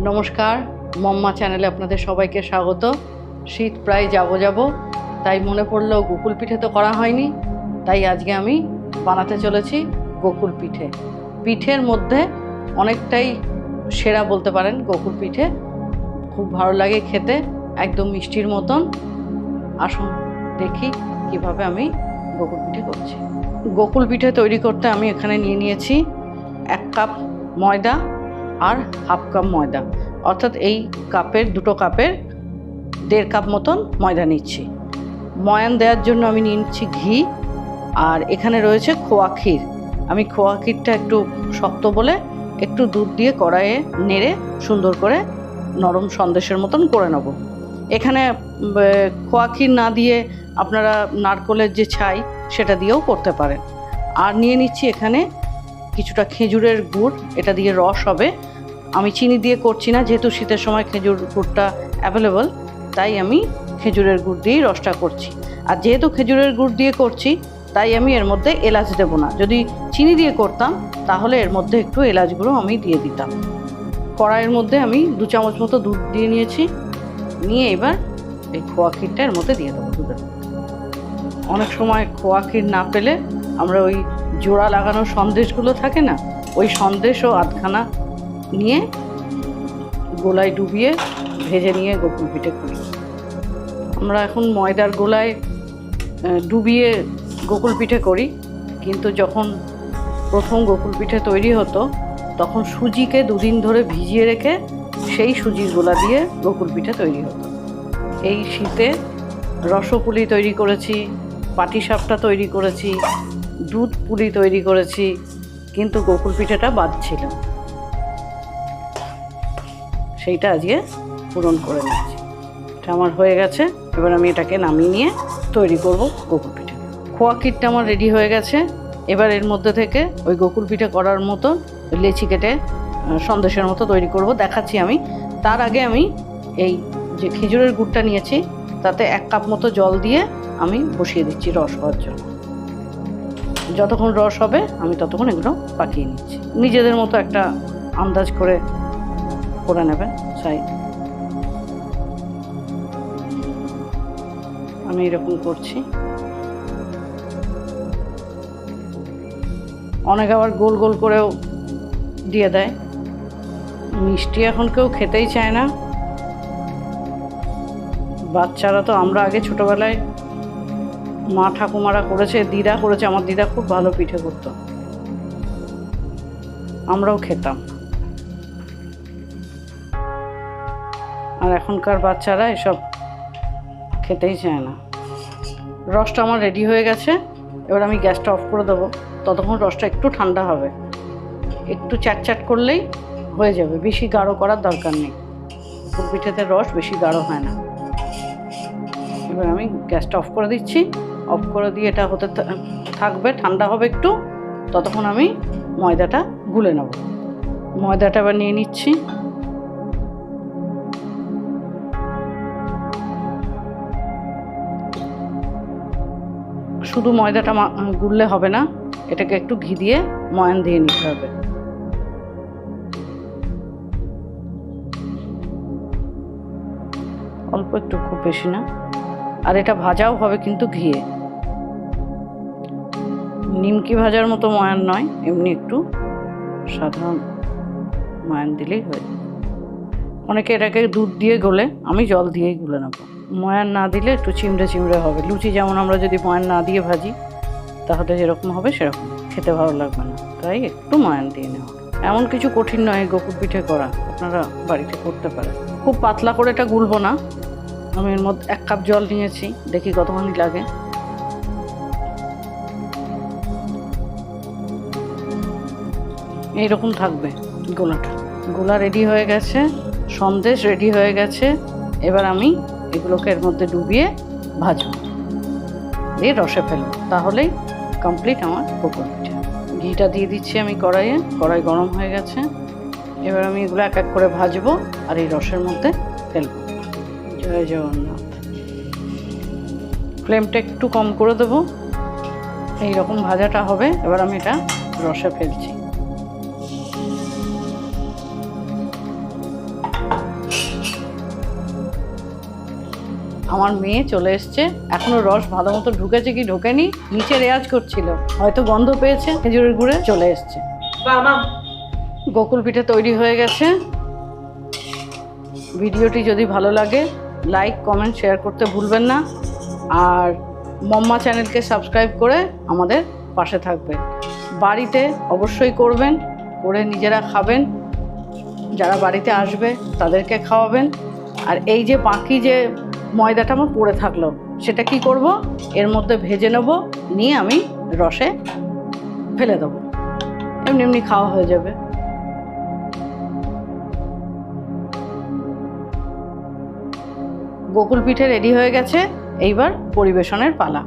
নমস্কার, মম্মা চ্যানেলে আপনাদের সবাইকে স্বাগত। শীত প্রায় যাব তাই মনে পড়লো গোকুল পিঠে তো করা হয়নি, তাই আজকে আমি বানাতে চলেছি গোকুল পিঠে। পিঠের মধ্যে অনেকটাই সেরা বলতে পারেন গোকুল পিঠে। খুব ভালো লাগে খেতে, একদম মিষ্টির মতন। আসুন দেখি কিভাবে আমি গোকুল পিঠে করছি। গোকুল পিঠে তৈরি করতে আমি এখানে নিয়েছি 1 কাপ ময়দা আর হাফ কাপ ময়দা, অর্থাৎ এই কাপের 2 কাপের 1.5 কাপ মতন ময়দা নিচ্ছি। ময়ান দেওয়ার জন্য আমি নিচ্ছি ঘি, আর এখানে রয়েছে খোয়া ক্ষীর। আমি খোয়া ক্ষীরটা একটু শক্ত বলে একটু দুধ দিয়ে কড়াইয়ে নেড়ে সুন্দর করে নরম সন্দেশের মতন করে নেব। এখানে খোয়া ক্ষীর না দিয়ে আপনারা নারকেলের যে ছাই সেটা দিয়েও করতে পারেন। আর নিয়ে নিচ্ছি এখানে কিছুটা খেজুরের গুড়, এটা দিয়ে রস হবে। আমি চিনি দিয়ে করছি না, যেহেতু শীতের সময় খেজুর গুড়টা অ্যাভেলেবল, তাই আমি খেজুরের গুড় দিয়েই রসটা করছি। আর যেহেতু খেজুরের গুড় দিয়ে করছি, তাই আমি এর মধ্যে এলাচ দেবো না। যদি চিনি দিয়ে করতাম তাহলে এর মধ্যে একটু এলাচ গুঁড়ো আমি দিয়ে দিতাম। কড়াইয়ের মধ্যে আমি 2 চামচ মতো দুধ দিয়ে নিয়েছি, নিয়ে এবার এই খোয়া ক্ষীরটা এর মধ্যে দিয়ে দেবো দুধের। অনেক সময় খোয়া ক্ষীর না পেলে আমরা ওই জোড়া লাগানো সন্দেশগুলো থাকে না, ওই সন্দেশও আধখানা নিয়ে গোলায় ডুবিয়ে ভেজে নিয়ে গোকুল পিঠে করি। আমরা এখন ময়দার গোলায় ডুবিয়ে গোকুল পিঠে করি, কিন্তু যখন প্রথম গোকুল পিঠে তৈরি হতো তখন সুজিকে 2 দিন ধরে ভিজিয়ে রেখে সেই সুজির গোলা দিয়ে গোকুল পিঠে তৈরি হতো। এই শীতে রসপুলি তৈরি করেছি, পাটিসাপটা তৈরি করেছি, দুধ পুলি তৈরি করেছি, কিন্তু গোকুল পিঠেটা বাদ ছিল। সেইটা আজকে পূরণ করে নিচ্ছি। এটা আমার হয়ে গেছে, এবার আমি এটাকে নামিয়ে নিয়ে তৈরি করব গোকুল পিঠে। খোয়া ক্ষীরটা আমার রেডি হয়ে গেছে। এবার এর মধ্যে থেকে ওই গোকুল পিঠে করার মতো লেচি কেটে সন্দেশের মতো তৈরি করব, দেখাচ্ছি আমি। তার আগে আমি এই যে খেজুরের গুড়টা নিয়েছি তাতে 1 কাপ মতো জল দিয়ে আমি বসিয়ে দিচ্ছি রস হওয়ার জন্য। যতক্ষণ রস হবে আমি ততক্ষণ এগুলো পাকিয়ে নিচ্ছি। নিজেদের মতো একটা আন্দাজ করে নেবেন সাইড। আমি এরকম করছি। অনেকে আবার গোল গোল করেও দিয়ে দেয়। মিষ্টি এখন কেউ খেতেই চায় না। বাচ্চারা তো, আমরা আগে ছোটোবেলায় মা ঠাকুমারা করেছে, দিদা করেছে, আমার দিদা খুব ভালো পিঠে করতো, আমরাও খেতাম। আর এখনকার বাচ্চারা এসব খেতেই চায় না। রসটা আমার রেডি হয়ে গেছে, এবার আমি গ্যাসটা অফ করে দেবো। ততক্ষণ রসটা একটু ঠান্ডা হবে, একটু চ্যাট করলেই হয়ে যাবে, বেশি গাঢ় করার দরকার নেই। গোকুল পিঠেতে রস বেশি গাঢ় হয় না। এবার আমি গ্যাসটা অফ করে দিচ্ছি। অফ করে দিয়ে এটা হতে থাকবে, ঠান্ডা হবে একটু, ততক্ষণ আমি ময়দাটা গুলে নেব। ময়দাটা এবার নিয়ে নিচ্ছি। শুধু ময়দাটা গুললে হবে না, এটাকে একটু ঘি দিয়ে ময়ান দিয়ে নিতে হবে। অল্প একটু, খুব বেশি না। আর এটা ভাজাও হবে কিন্তু ঘিয়ে, নিমকি ভাজার মতো ময়ান নয়, এমনি একটু সাধারণ ময়ান দিলেই হয়। অনেকে এটাকে দুধ দিয়ে গোলে, আমি জল দিয়েই গুলে নেব। ময়ান না দিলে একটু চিমড়ে হবে। লুচি যেমন আমরা যদি ময়ান না দিয়ে ভাজি তাহলে যেরকম হবে সেরকম খেতে ভালো লাগবে না, তাই একটু ময়ান দিয়ে নেওয়া। এমন কিছু কঠিন নয় গোকুল পিঠে করা, আপনারা বাড়িতে করতে পারেন। খুব পাতলা করে এটা গুলবো না। আমি এর মধ্যে 1 কাপ জল নিয়েছি, দেখি কতখানি লাগে। এইরকম থাকবে গোলাটা। গোলা রেডি হয়ে গেছে, সন্দেশ রেডি হয়ে গেছে। এবার আমি এগুলোকে এর মধ্যে ডুবিয়ে ভাজবো, দিয়ে রসে ফেলবো, তাহলেই কমপ্লিট আমার গোকুল পিঠে। ঘিটা দিয়ে দিচ্ছি আমি কড়াইয়ে, কড়াই গরম হয়ে গেছে। এবার আমি এগুলো এক এক করে ভাজবো আর এই রসের মধ্যে ফেলবো। জয় জগন্নাথ। ফ্লেমটা একটু কম করে দেবো, এইরকম ভাজাটা হবে। এবার আমি এটা রসে ফেলছি। আমার মেয়ে চলে এসছে, এখনো রস ভালো মতো ঢুকেছে কি ঢোকেনি, নিচে রেয়াজ করছিল, হয়তো গন্ধ পেয়েছে, খেজুরের গুড়ে চলে এসছে। গোকুল পিঠে তৈরি হয়ে গেছে। ভিডিওটি যদি ভালো লাগে লাইক কমেন্ট শেয়ার করতে ভুলবেন না, আর মম্মা চ্যানেলকে সাবস্ক্রাইব করে আমাদের পাশে থাকবেন। বাড়িতে অবশ্যই করবেন, করে নিজেরা খাবেন, যারা বাড়িতে আসবে তাদেরকে খাওয়াবেন। আর এই যে বাকি যে ময়দাটা আমার পড়ে থাকলো সেটা কি করব, এর মধ্যে ভেজে নেব, নিয়ে আমি রসে ফেলে দেবো, এমনি এমনি খাওয়া হয়ে যাবে। গোকুল পিঠে রেডি হয়ে গেছে, এইবার পরিবেশনের পালা।